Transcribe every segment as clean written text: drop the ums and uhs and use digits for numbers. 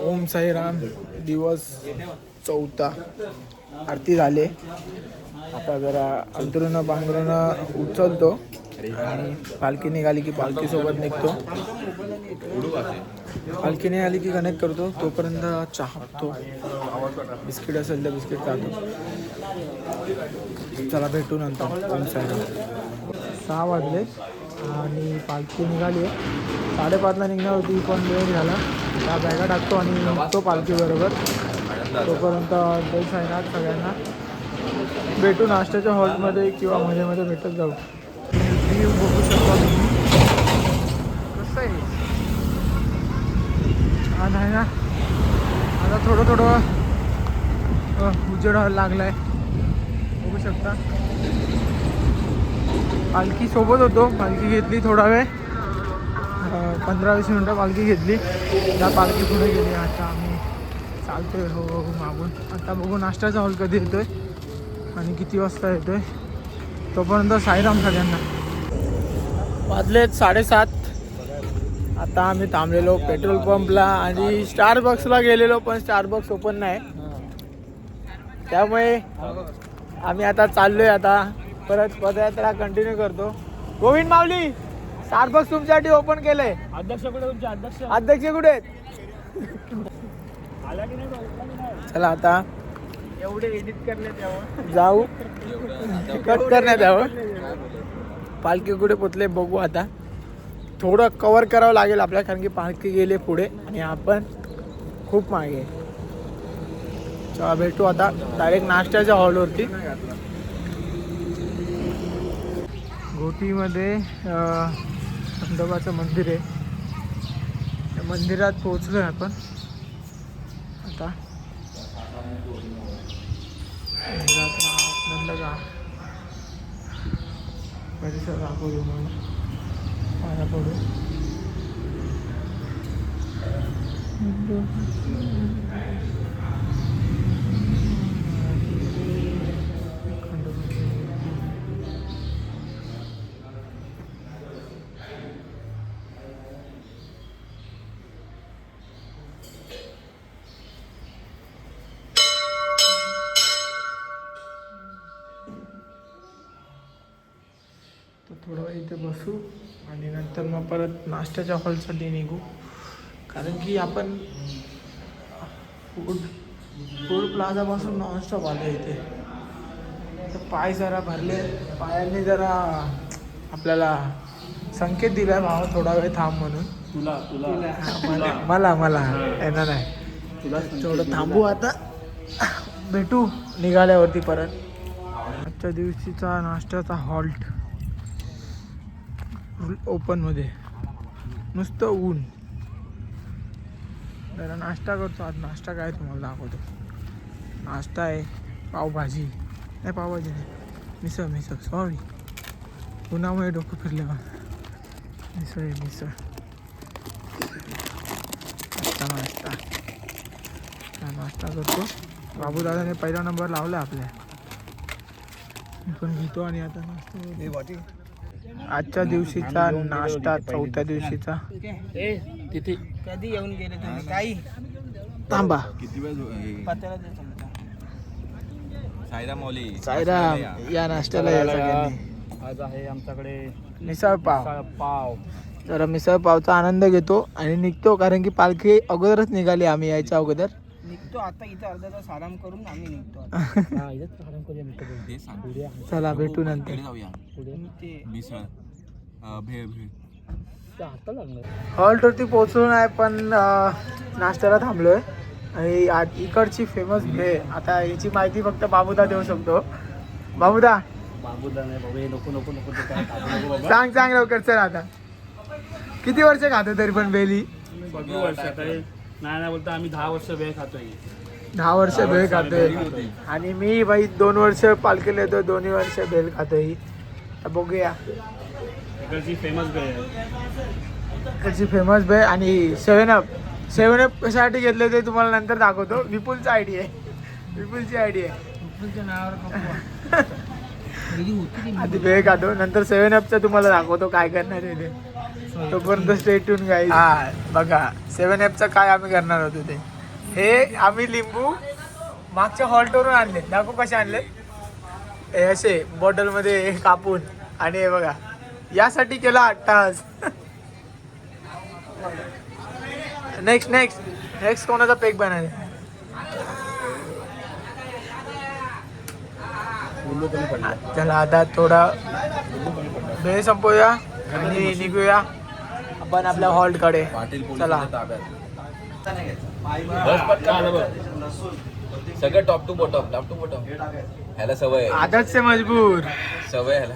ओम साईराम. दिवस 4 आरती झाले. आता जरा अंतरुणं पांघरुणं उचलतो आणि पालखी निघाली की पालखीसोबत निघतो. पालखी निघाली की कनेक्ट करतो. तोपर्यंत चहा पितो, बिस्किट असेल तर बिस्किट खातो. चला भेटू नंतर. ओम साईराम. 6 वाजले आणि पालखी निघाली आहे. 5:30ला निघणार होती पण वेळ झाला. त्या बॅगा टाकतो आणि निघतो पालखीबरोबर. तोपर्यंत जय साईनाथ सगळ्यांना. भेटू नाश्त्याच्या हॉलमध्ये किंवा मध्ये भेटत जाऊ. व्ह्यू बघू शकता तुम्ही कसं आहे. छान आहे ना. आता थोडं उजेड व्हायला लागला आहे बघू शकता. पालखी सोबत होतो. पालखी घेतली थोडा वेळ, 15-20 मिनटं पालखी घेतली. त्या पालखी पुढे गेली. आता आम्ही चालतोय हो मागून. आता बघू नाश्त्याचा हॉल कधी येतोय आणि किती वाजता येतोय. तोपर्यंत साईराम सगळ्यांना. वाजलेत 7:30. आता आम्ही थांबलेलो पेट्रोल पंपला आणि स्टारबक्सला गेलेलो पण स्टारबक्स ओपन नाही. त्यामुळे आम्ही आता चाललोय. आता परत पदयात्रा कंटिन्यू करतो. गोविंद माऊली, स्टारबक्स तुमच्यासाठी ओपन केलंय. अध्यक्ष कुठे तुमचे? अध्यक्ष कुठे आहेत? आला की नाही? चला आता एवढे एडिट करण्यात यावं, जाऊ कट करण्यात यावं. पालखी कुठे पोचले बघू. आता थोडं कव्हर करावं लागेल आपल्याला, कारण की पालखी गेले पुढे आणि आपण खूप मागे. चला भेटू आता डायरेक्ट नाश्त्याच्या हॉलवरती. घोटीमध्ये खंडोबाचं मंदिर आहे. त्या मंदिरात पोहोचलो आहे आपण आता. मंदिरात परिसर दाखवतो म्हणून पाया पडू. थोडं वेळ इथे बसू आणि नंतर मग परत नाश्त्याच्या हॉलसाठी निघू. कारण की आपण फूड प्लाझापासून नॉनस्टॉप आलो इथे. तर पाय जरा भरले. पायांनी जरा आपल्याला संकेत दिला भावा थोडा वेळ थांब म्हणून. मला येणार नाही. थोडं थांबू आता. भेटू निघाल्यावरती परत. आजच्या दिवशीचा नाश्त्याचा हॉल्ट ओपनमध्ये. नुसतं ऊन. जरा नाश्ता करतो. आज नाश्ता काय तुम्हाला दाखवतो. नाश्ता आहे पावभाजी. नाही पावभाजी नाही, मिसळ. सॉरी, उन्हामुळे डोकं फिरले बा. मिसळ. नाश्ता करतो. बाबूदादाने पहिला नंबर लावला आपल्या. मी पण घेतो आणि आता नाश्ता. आजच्या दिवशीचा नाश्ता, 4थ्या दिवशीचा. तिथे कधी येऊन गेले तुम्ही? काही थांबा. किती वेळ साईराम या नाश्त्याला या सगळ्यांनी. आज आहे आमच्याकडे मिसळ पाव. जरा मिसळ पावचा आनंद घेतो आणि निघतो. कारण की पालखी अगोदरच निघाली. आम्ही यायच्या अगोदर निघतो. आता इथे अर्धा तास आराम करून आम्ही निघतो. चला भेटू नंतर. हॉल्टवरती पोहोचलो नाही पण नाश्त्याला थांबलोय. आणि इकडची फेमस भेळ. आता याची माहिती फक्त बाबूदा देऊ शकतो. बाबूदा नाही नको सांग लवकर. चल आता किती वर्ष खातो तरी पण बेली? वर्ष नाही बोलतो आम्ही 10 वर्ष वेळ खातोय. 10 वर्ष भेळ खातोय. आणि मी भाई 2 वर्ष पालखीला येतो, 2 वर्ष भेळ खातोय. बघूया. इकडची फेमस भेळ आणि 7up कशासाठी घेतले ते तुम्हाला नंतर दाखवतो. विपुलची आयडी आहे. विपुलच्या नावावर आधी भेळ खातो, नंतर 7upचं तुम्हाला दाखवतो काय करणार आहे ते. तोपर्यंत स्टे ट्यून गाईज. हा बघा 7Fचं काय आम्ही करणार होतो ते. हे आम्ही लिंबू मागच्या हॉल्टवरून आणले. दाखवू कसे आणले. हे असे बॉटलमध्ये कापून. आणि हे बघा यासाठी केला 8 तास. नेक्स्ट कोणाचा पेक बनायचा. चला आता थोडा वेळ संपवूया आणि निघूया आपण आपल्या हॉल्ट कडे. चला सगळं टॉप टू बॉटम ह्याला सवय आदत से मजबूर सवय ह्याला.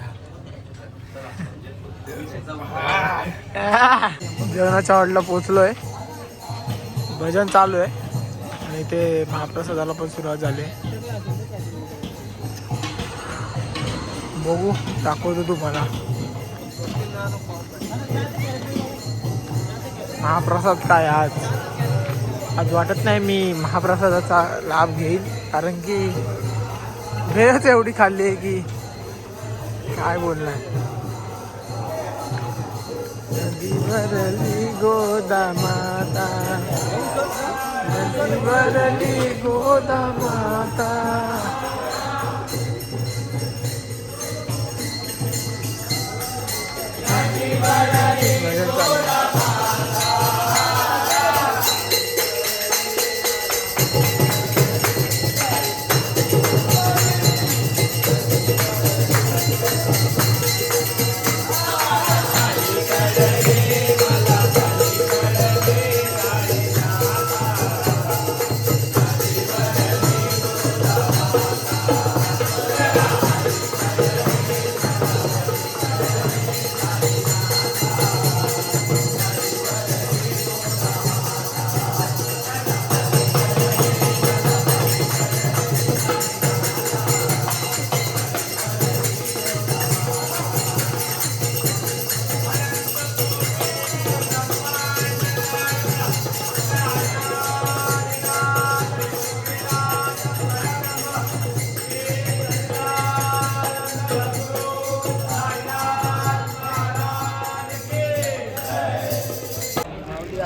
जेवणाच्या हॉल्टला पोहोचलोय. भजन चालू आहे आणि ते महाप्रसादाला पण सुरुवात झाली. बघू दाखवतो तुम्हाला महाप्रसाद काय. आज वाटत नाही मी महाप्रसादाचा लाभ घेईल, कारण की वेळच एवढी खाल्ली आहे की काय बोलणार. नदी भरली गोदामाता, नदी भरली गोदामाता. भजन चालू आहे.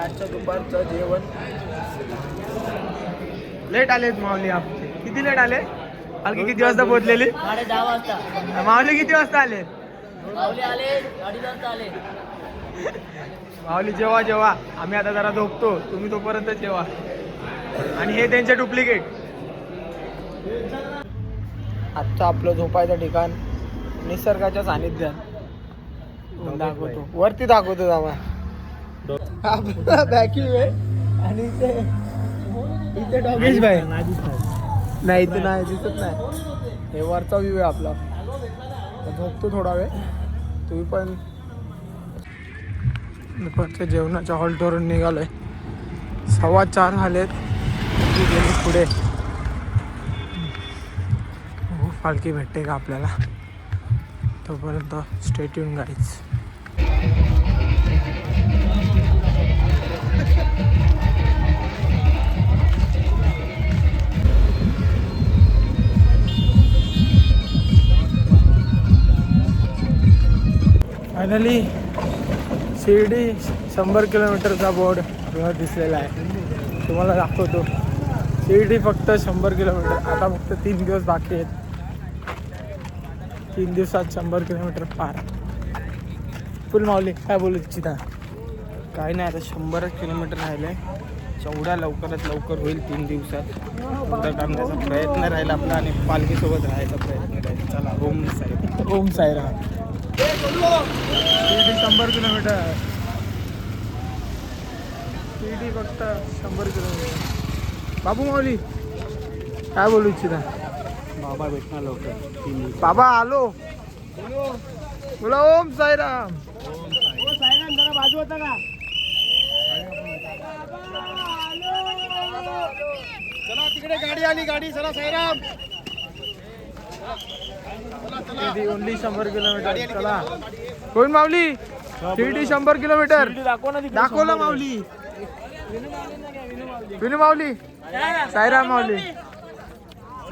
आजच्या दुपारचं जेवण. लेट आलेत माऊली आपले. किती लेट आले. पालखी किती वाजता पोहोचलेली. 10:30 वाजता. माऊली किती वाजता आले. माऊली आले 2:30 वाजता आले. माऊली जेव्हा आम्ही आता जरा झोपतो, तुम्ही तोपर्यंत जेवा. आणि हे त्यांचे डुप्लिकेट. आजचं आपलं झोपायचं ठिकाण निसर्गाच्या सानिध्यात दाखवतो. वरती दाखवतो जावा. आपला व्हॅक्यूम आहे आणि इथे डॉगेश भाई नाही, इथे नाही दिसत नाही. हे वरचा व्ह्यू आहे आपला. झोपतो थोडा वेळ. तुम्ही पण. दुपारच्या जेवणाच्या हॉल्टवरून निघालोय. 4:15 झालेत. गेली पुढे. पालखी भेटते का आपल्याला. तोपर्यंत stay tune guys. Finally Shirdi 100 किलोमीटरचा बोर्ड आपल्याला दिसलेला आहे. तुम्हाला दाखवतो. शिर्डी फक्त 100 किलोमीटर. आता फक्त 3 दिवस बाकी आहेत. 3 दिवसात 100 किलोमीटर पार. फुल माऊली काय बोलू इच्छिता. काय नाही, आता 100 किलोमीटर राहिले. जेवढ्या लवकरात लवकर होईल 3 दिवसात तेवढं करण्याचा प्रयत्न राहील आपला आणि पालखीसोबत राहायचा प्रयत्न राहील. चला ओम साई. ओम साईराम. शिर्डी 100 किलोमीटर. शिर्डी फक्त 100 किलोमीटर. बाबू माऊली काय बोलू इच्छिता. बाबा भेटणार लवकर 3 दिवस. बाबा आलो. बोला ओम साईराम. साईराम जरा बाजू होता का. चला तिकडे गाडी आली. गाडी चला साईराम. Shirdi only 100 kilometre. चला कोण माऊली. शिर्डी 100 किलोमीटर. दाखवलं माऊली. विनू माऊली. साईराम माऊली.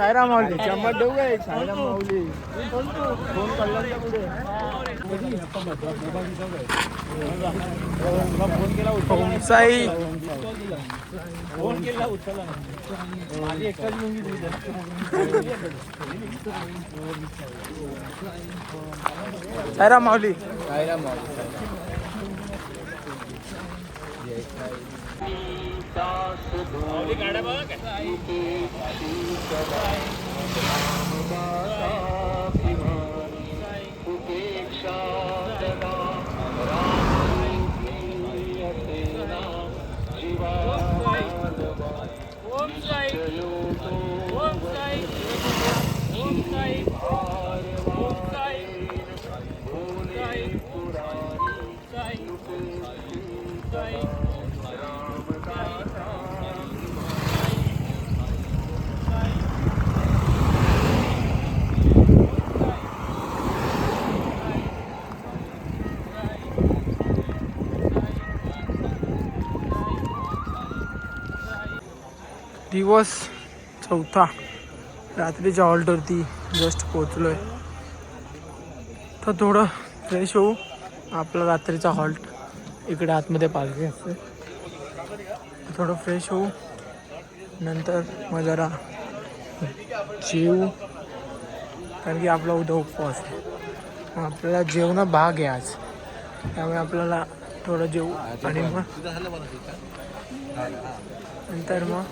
सायराम माऊली चम्मच देऊ का एक सायराम माऊली फोन कल्याणच्या पुढे ओम साई फोन केला उचलला माझी एकच मुंगी सायराम माऊली गाड्या बघा ओम साई ओम साई ओम साई ओम साई ओम साई साई दिवस चौथा रात्रीच्या हॉल्टवरती जस्ट पोचलोय तर थोडं फ्रेश होऊ. आपला रात्रीचा हॉल्ट इकडे आतमध्ये पालखी असते. थोडं फ्रेश होऊ नंतर मग जरा जेवू कारण की आपला उद्या उपवास आहे. मग आपल्याला जेवण भाग आहे आज त्यामुळे आपल्याला थोडं जेवू आणि मग नंतर मग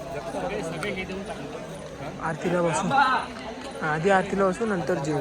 आरतीला बसू. आधी आरतीला बसू नंतर जेवू.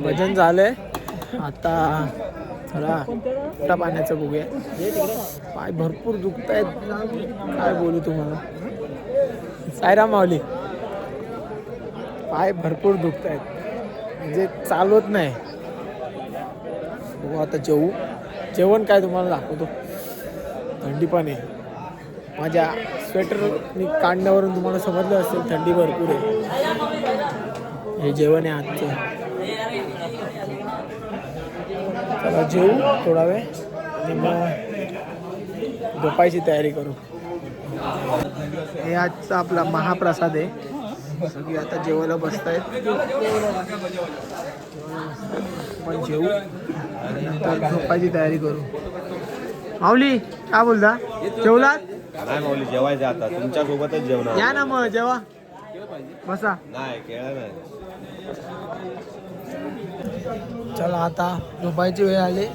भजन झालंय आता चला पोटा पाण्याचं बघूया. पाय भरपूर दुखत आहेत, काय बोलू तुम्हाला. साईराम माऊली, पाय भरपूर दुखत आहेत म्हणजे चालवत नाही. बघू आता जेवण काय तुम्हाला दाखवतो. थंडी पण आहे, माझ्या स्वेटर मी काढण्यावरून तुम्हाला समजलं असेल थंडी भरपूर आहे. हे जेवण आहे आजचं. चला जेवू थोडा वेळ आणि मग झोपायची तयारी करू. हे आजचा आपला महाप्रसाद आहे. सगळी आता जेवायला बसतायत. पण जेवू आणि नंतर झोपायची तयारी करू. माऊली काय बोलता, जेवलात? नाही माऊली, जेवायचं आता तुमच्या सोबतच जेवणार. या ना मग जेवा, बसा. नाही केळं नाही. चला आता झोपायची वेळ आली.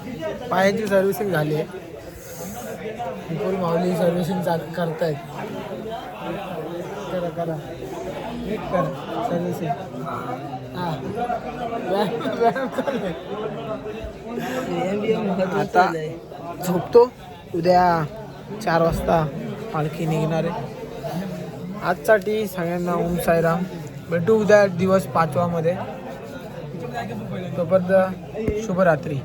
पायाची सर्व्हिसिंग झाली आहे. माऊली सर्व्हिसिंग करतायत. करा नीट करा सर्व्हिसिंग. हां आता झोपतो. उद्या 4 वाजता पालखी निघणार आहे. आजसाठी सगळ्यांना ओम साईराम. भेटू उद्या दिवस 5वामध्ये. तोपर्यंत शुभरात्री.